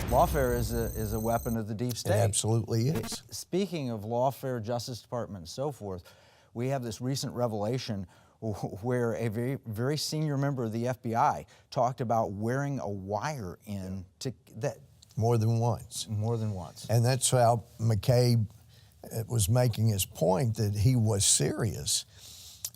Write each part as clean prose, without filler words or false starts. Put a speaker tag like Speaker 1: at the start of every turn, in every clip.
Speaker 1: Lawfare is a weapon of the deep state.
Speaker 2: It absolutely is.
Speaker 1: Speaking of lawfare, Justice Department, and so forth, we have this recent revelation where a very senior member of the FBI talked about wearing a wire in to that.
Speaker 2: More than once.
Speaker 1: More than once.
Speaker 2: And that's how McCabe was making his point, that he was serious.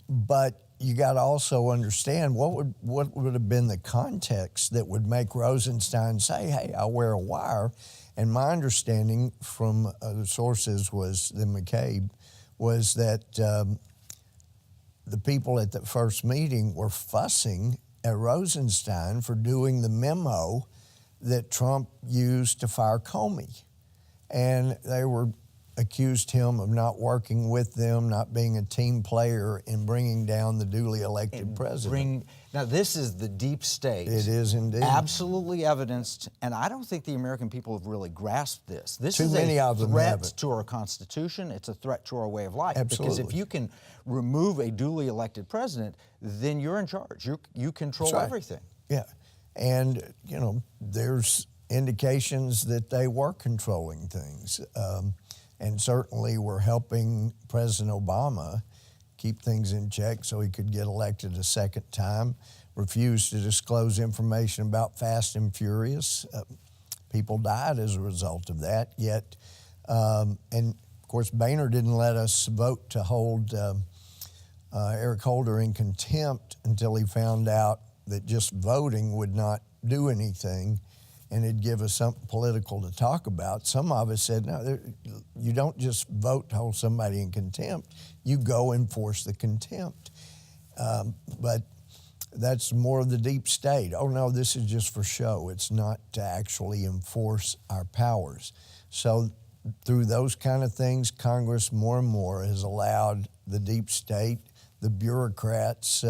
Speaker 2: But you got to also understand what would have been the context that would make Rosenstein say, hey, I'll wear a wire. And my understanding from the sources was that McCabe was that the people at the first meeting were fussing at Rosenstein for doing the memo that Trump used to fire Comey. And they accused him of not working with them, not being a team player in bringing down the duly elected president.
Speaker 1: Now, this is the deep state.
Speaker 2: It is indeed.
Speaker 1: Absolutely evidenced, and I don't think the American people have really grasped this. This
Speaker 2: Too
Speaker 1: is
Speaker 2: many
Speaker 1: a
Speaker 2: of them
Speaker 1: threat
Speaker 2: haven't.
Speaker 1: to our Constitution. It's a threat to our way of life.
Speaker 2: Absolutely.
Speaker 1: Because if you can remove a duly elected president, then you're in charge. You control
Speaker 2: That's right.
Speaker 1: everything.
Speaker 2: Yeah. And, you know, there's indications that they were controlling things. And certainly were helping President Obama keep things in check so he could get elected a second time, refused to disclose information about Fast and Furious. People died as a result of that, yet, and of course, Boehner didn't let us vote to hold Eric Holder in contempt until he found out that just voting would not do anything and it'd give us something political to talk about. Some of us said, no, you don't just vote to hold somebody in contempt, you go enforce the contempt. But that's more of the deep state. Oh no, this is just for show. It's not to actually enforce our powers. So through those kind of things, Congress more and more has allowed the deep state, the bureaucrats,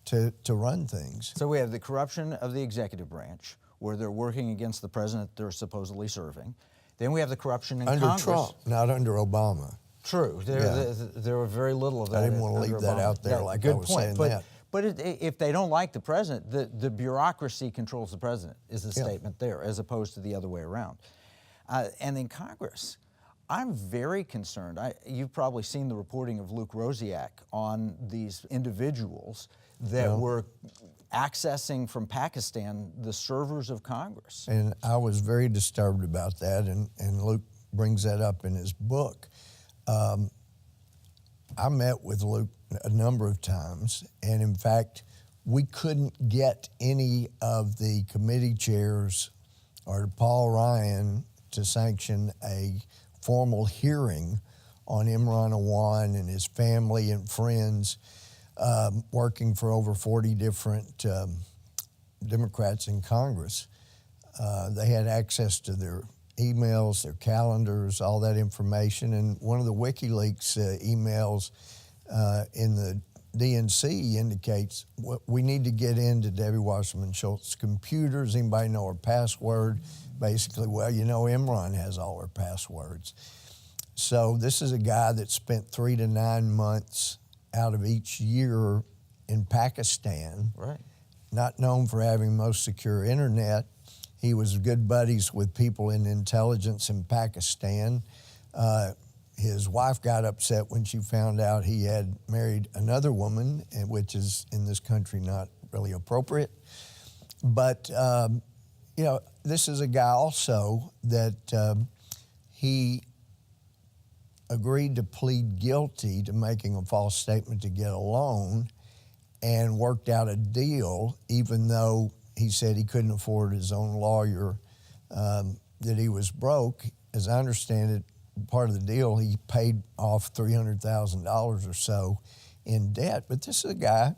Speaker 2: to run things.
Speaker 1: So we have the corruption of the executive branch, where they're working against the president they're supposedly serving. Then we have the corruption in
Speaker 2: under
Speaker 1: Congress.
Speaker 2: Trump, not under Obama.
Speaker 1: True. There were very little of that.
Speaker 2: I didn't want to leave that out there like I was saying that.
Speaker 1: But if they don't like the president, the bureaucracy controls the president, is the statement there, as opposed to the other way around. And in Congress, I'm very concerned. You've probably seen the reporting of Luke Rosiak on these individuals that were accessing from Pakistan the servers of Congress.
Speaker 2: And I was very disturbed about that, and Luke brings that up in his book. I met with Luke a number of times, and in fact, we couldn't get any of the committee chairs or Paul Ryan to sanction a formal hearing on Imran Awan and his family and friends, working for over 40 different Democrats in Congress. They had access to their emails, their calendars, all that information. And one of the WikiLeaks emails in the DNC indicates we need to get into Debbie Wasserman Schultz's computers. Anybody know her password? Basically, well, you know, Imran has all her passwords. So this is a guy that spent 3 to 9 months out of each year in Pakistan,
Speaker 1: right?
Speaker 2: Not known for having most secure internet. He was good buddies with people in intelligence in Pakistan. His wife got upset when she found out he had married another woman, which is in this country not really appropriate. But, you know, this is a guy also that he agreed to plead guilty to making a false statement to get a loan and worked out a deal, even though he said he couldn't afford his own lawyer, that he was broke. As I understand it, part of the deal, he paid off $300,000 or so in debt. But this is a guy,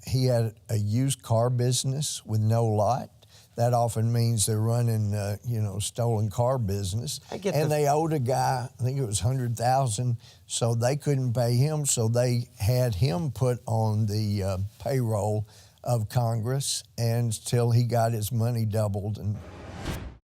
Speaker 2: he had a used car business with no lot. That often means they're running, you know, stolen car business. And they owed a guy, I think it was $100,000, so they couldn't pay him, so they had him put on the payroll of Congress until he got his money doubled. And